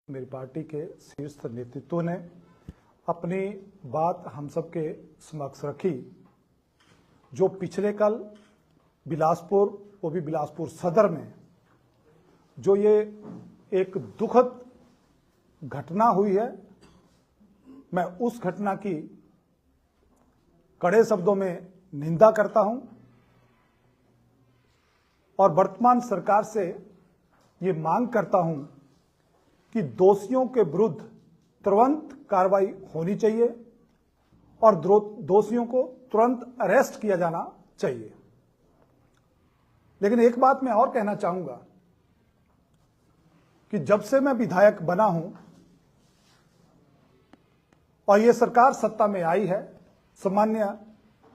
मेरी पार्टी के शीर्ष नेतृत्व ने अपनी बात हम सबके समक्ष रखी। जो पिछले कल बिलासपुर, वो भी बिलासपुर सदर में जो ये एक दुखद घटना हुई है, मैं उस घटना की कड़े शब्दों में निंदा करता हूं और वर्तमान सरकार से ये मांग करता हूं कि दोषियों के विरुद्ध तुरंत कार्रवाई होनी चाहिए और दोषियों को तुरंत अरेस्ट किया जाना चाहिए। लेकिन एक बात मैं और कहना चाहूंगा कि जब से मैं विधायक बना हूं और ये सरकार सत्ता में आई है, सम्मान्य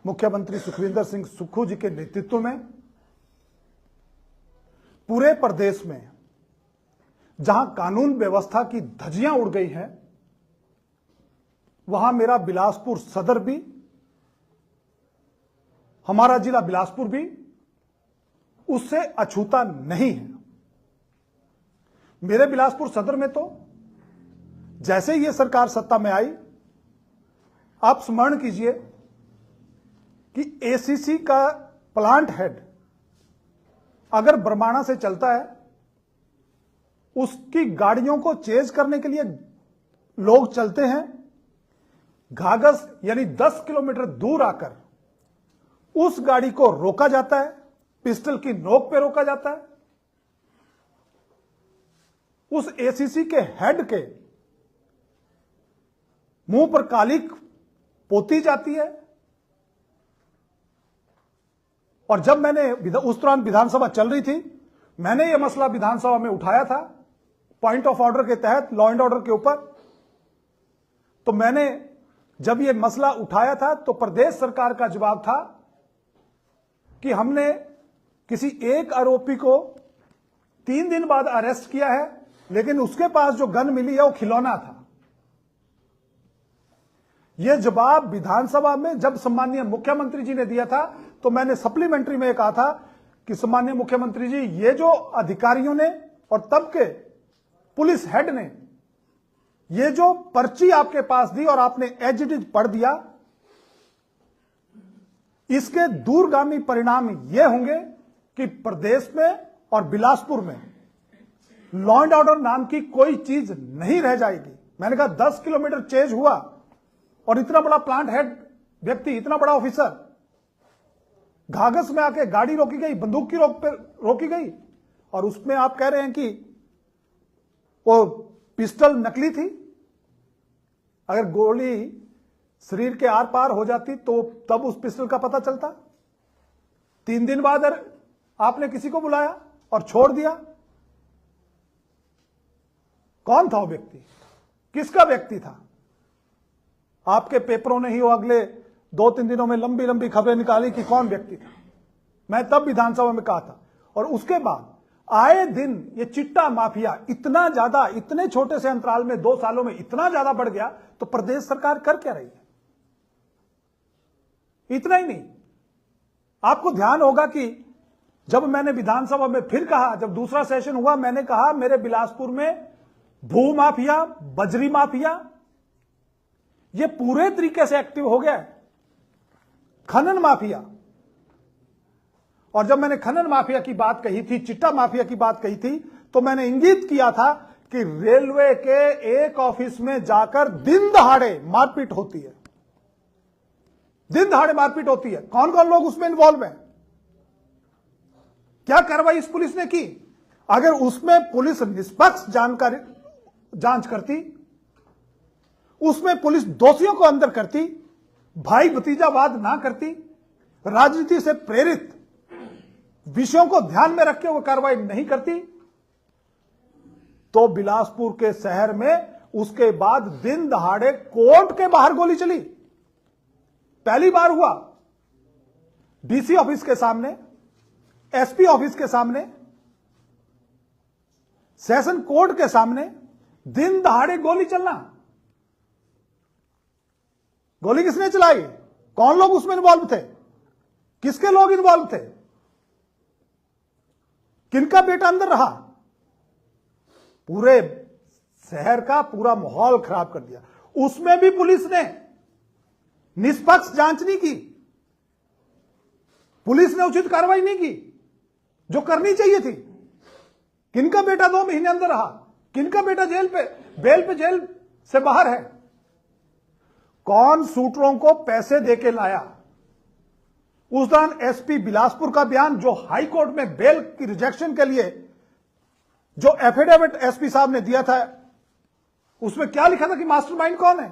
मुख्यमंत्री सुखविंदर सिंह सुक्खू जी के नेतृत्व में पूरे प्रदेश में जहां कानून व्यवस्था की धज्जियां उड़ गई हैं, वहां मेरा बिलासपुर सदर भी, हमारा जिला बिलासपुर भी उससे अछूता नहीं है। मेरे बिलासपुर सदर में तो जैसे ही यह सरकार सत्ता में आई, आप स्मरण कीजिए कि एसीसी का प्लांट हेड अगर बरमाणा से चलता है, उसकी गाड़ियों को चेज करने के लिए लोग चलते हैं। घाघस यानी 10 किलोमीटर दूर आकर उस गाड़ी को रोका जाता है, पिस्टल की नोक पे रोका जाता है। उस एसीसी के हेड के मुंह पर कालिक पोती जाती है। और जब मैंने उस दौरान विधानसभा चल रही थी, मैंने यह मसला विधानसभा में उठाया था पॉइंट ऑफ ऑर्डर के तहत, लॉ एंड ऑर्डर के ऊपर। तो मैंने जब यह मसला उठाया था तो प्रदेश सरकार का जवाब था कि हमने किसी एक आरोपी को 3 दिन बाद अरेस्ट किया है, लेकिन उसके पास जो गन मिली है वो खिलौना था। यह जवाब विधानसभा में जब सम्माननीय मुख्यमंत्री जी ने दिया था, तो मैंने सप्लीमेंट्री में कहा था कि सम्माननीय मुख्यमंत्री जी, ये जो अधिकारियों ने और तब के पुलिस हेड ने ये जो पर्ची आपके पास दी और आपने एज इट इज पढ़ दिया, इसके दूरगामी परिणाम ये होंगे कि प्रदेश में और बिलासपुर में लॉ एंड ऑर्डर नाम की कोई चीज नहीं रह जाएगी। मैंने कहा 10 किलोमीटर चेज हुआ और इतना बड़ा प्लांट हेड व्यक्ति, इतना बड़ा ऑफिसर, घाघस में आके गाड़ी रोकी गई, बंदूक की रोकी गई, और उसमें आप कह रहे हैं कि वो पिस्टल नकली थी। अगर गोली शरीर के आर पार हो जाती तो तब उस पिस्टल का पता चलता। 3 दिन बाद आपने किसी को बुलाया और छोड़ दिया। कौन था वो व्यक्ति? किसका व्यक्ति था? आपके पेपरों ने ही वो अगले 2-3 दिनों में लंबी लंबी खबरें निकाली कि कौन व्यक्ति था। मैं तब विधानसभा में कहा था। और उसके बाद आए दिन ये चिट्टा माफिया इतना ज्यादा, इतने छोटे से अंतराल में 2 सालों में इतना ज्यादा बढ़ गया, तो प्रदेश सरकार कर क्या रही है? इतना ही नहीं, आपको ध्यान होगा कि जब मैंने विधानसभा में फिर कहा, जब दूसरा सेशन हुआ, मैंने कहा मेरे बिलासपुर में भू माफिया, बजरी माफिया ये पूरे तरीके से एक्टिव हो गया है। खनन माफिया, और जब मैंने खनन माफिया की बात कही थी, चिट्टा माफिया की बात कही थी, तो मैंने इंगित किया था कि रेलवे के एक ऑफिस में जाकर दिन दहाड़े मारपीट होती है। दिन दहाड़े मारपीट होती है। कौन कौन लोग उसमें इन्वॉल्व हैं? क्या कार्रवाई इस पुलिस ने की? अगर उसमें पुलिस निष्पक्ष जांच करती, उसमें पुलिस दोषियों को अंदर करती, भाई भतीजावाद ना करती, राजनीति से प्रेरित विषयों को ध्यान में रख के वो कार्रवाई नहीं करती, तो बिलासपुर के शहर में उसके बाद दिन दहाड़े कोर्ट के बाहर गोली चली। पहली बार हुआ डीसी ऑफिस के सामने, एसपी ऑफिस के सामने, सेशन कोर्ट के सामने दिन दहाड़े गोली चलना। गोली किसने चलाई? कौन लोग उसमें इन्वॉल्व थे? किसके लोग इन्वॉल्व थे? किनका बेटा अंदर रहा? पूरे शहर का पूरा माहौल खराब कर दिया। उसमें भी पुलिस ने निष्पक्ष जांच नहीं की, पुलिस ने उचित कार्रवाई नहीं की जो करनी चाहिए थी। किनका बेटा 2 महीने अंदर रहा, किनका बेटा बेल पे जेल से बाहर है, कौन शूटरों को पैसे देके लाया। उस दौरान एसपी बिलासपुर का बयान जो हाई कोर्ट में बेल की रिजेक्शन के लिए जो एफिडेविट एसपी साहब ने दिया था, उसमें क्या लिखा था कि मास्टरमाइंड कौन है,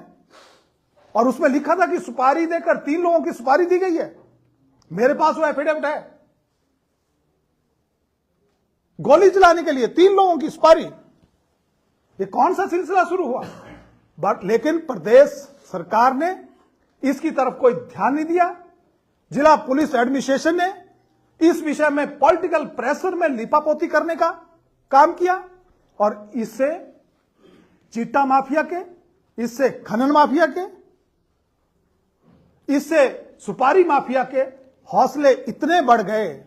और उसमें लिखा था कि सुपारी देकर 3 लोगों की सुपारी दी गई है। मेरे पास वो एफिडेविट है, गोली चलाने के लिए 3 लोगों की सुपारी। ये कौन सा सिलसिला शुरू हुआ? बट लेकिन प्रदेश सरकार ने इसकी तरफ कोई ध्यान नहीं दिया। जिला पुलिस एडमिनिस्ट्रेशन ने इस विषय में पॉलिटिकल प्रेशर में लिपापोती करने का काम किया, और इससे चिट्टा माफिया के, इससे खनन माफिया के, इससे सुपारी माफिया के हौसले इतने बढ़ गए,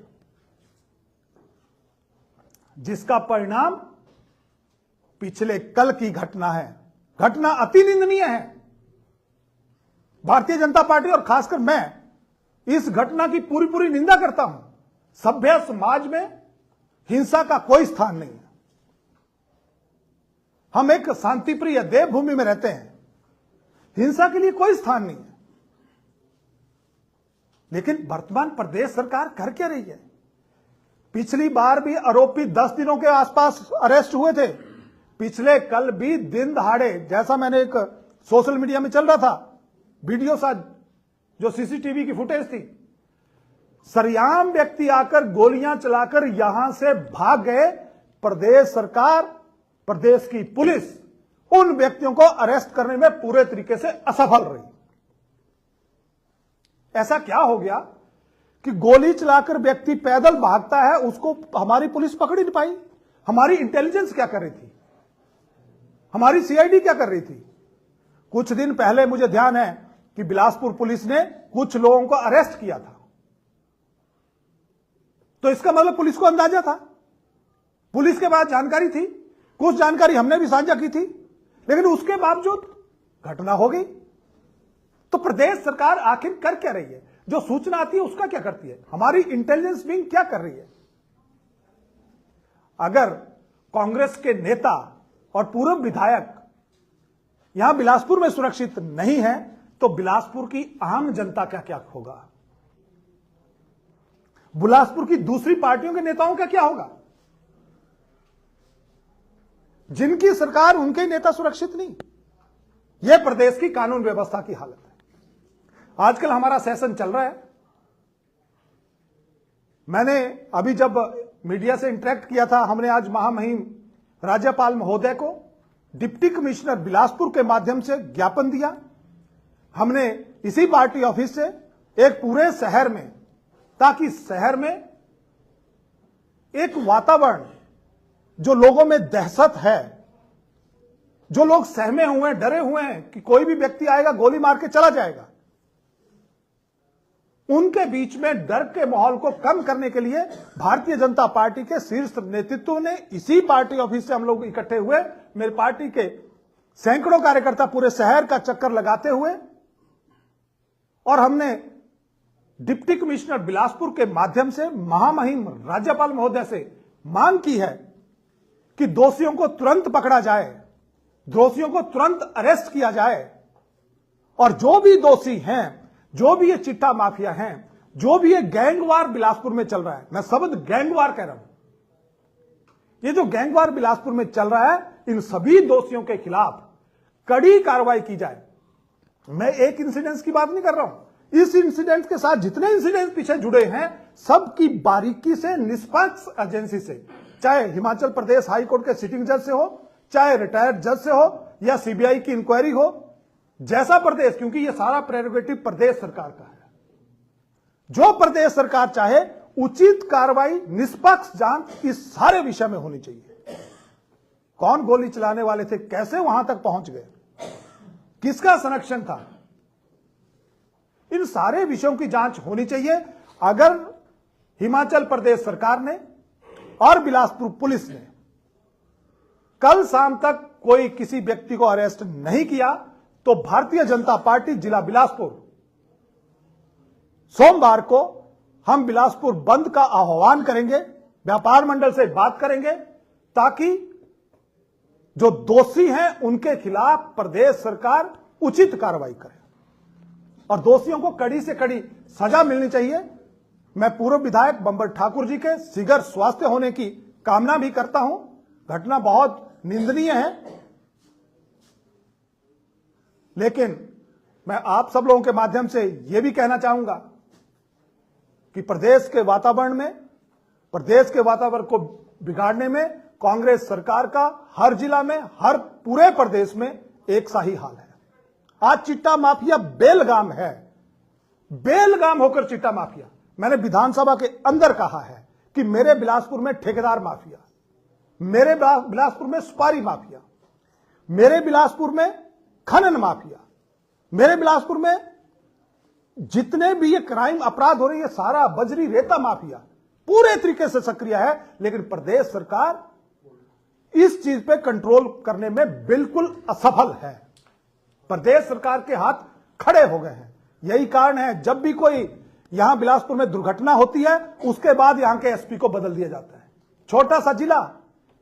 जिसका परिणाम पिछले कल की घटना है। घटना अति निंदनीय है। भारतीय जनता पार्टी और खासकर मैं इस घटना की पूरी निंदा करता हूं। सभ्य समाज में हिंसा का कोई स्थान नहीं है। हम एक शांतिप्रिय देवभूमि में रहते हैं, हिंसा के लिए कोई स्थान नहीं है। लेकिन वर्तमान प्रदेश सरकार कर क्या रही है? पिछली बार भी आरोपी 10 दिनों के आसपास अरेस्ट हुए थे। पिछले कल भी दिन दहाड़े, जैसा मैंने एक सोशल मीडिया में चल रहा था वीडियो सा, जो सीसीटीवी की फुटेज थी, सरेआम व्यक्ति आकर गोलियां चलाकर यहां से भाग गए। प्रदेश सरकार, प्रदेश की पुलिस उन व्यक्तियों को अरेस्ट करने में पूरे तरीके से असफल रही। ऐसा क्या हो गया कि गोली चलाकर व्यक्ति पैदल भागता है, उसको हमारी पुलिस पकड़ ही नहीं पाई? हमारी इंटेलिजेंस क्या कर रही थी? हमारी सीआईडी क्या कर रही थी? कुछ दिन पहले मुझे ध्यान है कि बिलासपुर पुलिस ने कुछ लोगों को अरेस्ट किया था। तो इसका मतलब पुलिस को अंदाजा था, पुलिस के पास जानकारी थी, कुछ जानकारी हमने भी साझा की थी, लेकिन उसके बावजूद घटना हो गई। तो प्रदेश सरकार आखिर कर क्या रही है? जो सूचना आती है उसका क्या करती है? हमारी इंटेलिजेंस विंग क्या कर रही है? अगर कांग्रेस के नेता और पूर्व विधायक यहां बिलासपुर में सुरक्षित नहीं है, तो बिलासपुर की आम जनता का क्या होगा? बिलासपुर की दूसरी पार्टियों के नेताओं का क्या होगा? जिनकी सरकार, उनके नेता सुरक्षित नहीं। यह प्रदेश की कानून व्यवस्था की हालत है। आजकल हमारा सेशन चल रहा है। मैंने अभी जब मीडिया से इंटरेक्ट किया था, हमने आज महामहिम राज्यपाल महोदय को डिप्टी कमिश्नर बिलासपुर के माध्यम से ज्ञापन दिया। हमने इसी पार्टी ऑफिस से एक पूरे शहर में, ताकि शहर में एक वातावरण, जो लोगों में दहशत है, जो लोग सहमे हुए हैं, डरे हुए हैं कि कोई भी व्यक्ति आएगा गोली मार के चला जाएगा, उनके बीच में डर के माहौल को कम करने के लिए भारतीय जनता पार्टी के शीर्ष नेतृत्व ने इसी पार्टी ऑफिस से हम लोग इकट्ठे हुए, मेरी पार्टी के सैकड़ों कार्यकर्ता पूरे शहर का चक्कर लगाते हुए, और हमने डिप्टी कमिश्नर बिलासपुर के माध्यम से महामहिम राज्यपाल महोदय से मांग की है कि दोषियों को तुरंत पकड़ा जाए, दोषियों को तुरंत अरेस्ट किया जाए, और जो भी दोषी हैं, जो भी ये चिट्टा माफिया हैं, जो भी ये गैंगवार बिलासपुर में चल रहा है, मैं शब्द गैंगवार कह रहा हूं, ये जो गैंगवार बिलासपुर में चल रहा है, इन सभी दोषियों के खिलाफ कड़ी कार्रवाई की जाए। मैं एक इंसिडेंट की बात नहीं कर रहा हूं, इस इंसिडेंट के साथ जितने इंसिडेंट पीछे जुड़े हैं, सबकी बारीकी से, निष्पक्ष एजेंसी से, चाहे हिमाचल प्रदेश हाई कोर्ट के सिटिंग जज से हो, चाहे रिटायर्ड जज से हो, या सीबीआई की इंक्वायरी हो, जैसा प्रदेश, क्योंकि यह सारा प्रेरोगेटिव प्रदेश सरकार का है, जो प्रदेश सरकार चाहे उचित कार्रवाई, निष्पक्ष जांच इस सारे विषय में होनी चाहिए। कौन गोली चलाने वाले थे, कैसे वहां तक पहुंच गए, किसका संरक्षण था, इन सारे विषयों की जांच होनी चाहिए। अगर हिमाचल प्रदेश सरकार ने और बिलासपुर पुलिस ने कल शाम तक कोई किसी व्यक्ति को अरेस्ट नहीं किया, तो भारतीय जनता पार्टी जिला बिलासपुर सोमवार को हम बिलासपुर बंद का आह्वान करेंगे, व्यापार मंडल से बात करेंगे, ताकि जो दोषी हैं उनके खिलाफ प्रदेश सरकार उचित कार्रवाई करे और दोषियों को कड़ी से कड़ी सजा मिलनी चाहिए। मैं पूर्व विधायक बंबर ठाकुर जी के शीघ्र स्वास्थ्य होने की कामना भी करता हूं। घटना बहुत निंदनीय है, लेकिन मैं आप सब लोगों के माध्यम से यह भी कहना चाहूंगा कि प्रदेश के वातावरण को बिगाड़ने में कांग्रेस सरकार का हर जिला में, हर पूरे प्रदेश में एक सा ही हाल है। आज चिट्टा माफिया बेलगाम है, बेलगाम होकर चिट्टा माफिया। मैंने विधानसभा के अंदर कहा है कि मेरे बिलासपुर में ठेकेदार माफिया, मेरे बिलासपुर में सुपारी माफिया, मेरे बिलासपुर में खनन माफिया, मेरे बिलासपुर में जितने भी ये क्राइम अपराध हो रही है, सारा बजरी रेता माफिया पूरे तरीके से सक्रिय है। लेकिन प्रदेश सरकार इस चीज पे कंट्रोल करने में बिल्कुल असफल है। प्रदेश सरकार के हाथ खड़े हो गए हैं। यही कारण है जब भी कोई यहां बिलासपुर में दुर्घटना होती है, उसके बाद यहां के एसपी को बदल दिया जाता है। छोटा सा जिला,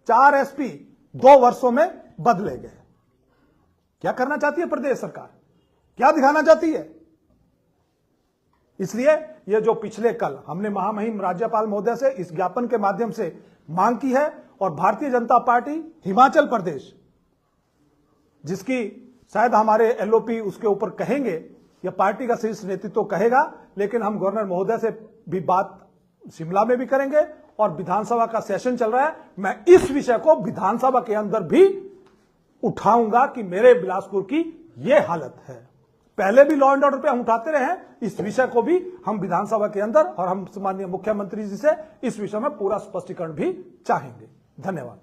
4 एसपी 2 वर्षों में बदले गए। क्या करना चाहती है प्रदेश सरकार? क्या दिखाना चाहती है? इसलिए ये जो पिछले कल हमने महामहिम राज्यपाल महोदय से इस ज्ञापन के माध्यम से मांग की है, और भारतीय जनता पार्टी हिमाचल प्रदेश, जिसकी शायद हमारे एलओपी उसके ऊपर कहेंगे या पार्टी का शीर्ष नेतृत्व कहेगा, लेकिन हम गवर्नर महोदय से भी बात शिमला में भी करेंगे, और विधानसभा का सेशन चल रहा है, मैं इस विषय को विधानसभा के अंदर भी उठाऊंगा कि मेरे बिलासपुर की यह हालत है। पहले भी लॉ एंड ऑर्डर पे हम उठाते रहे हैं, इस विषय को भी हम विधानसभा के अंदर और हम माननीय मुख्यमंत्री जी से इस विषय में पूरा स्पष्टीकरण भी चाहेंगे। धन्यवाद।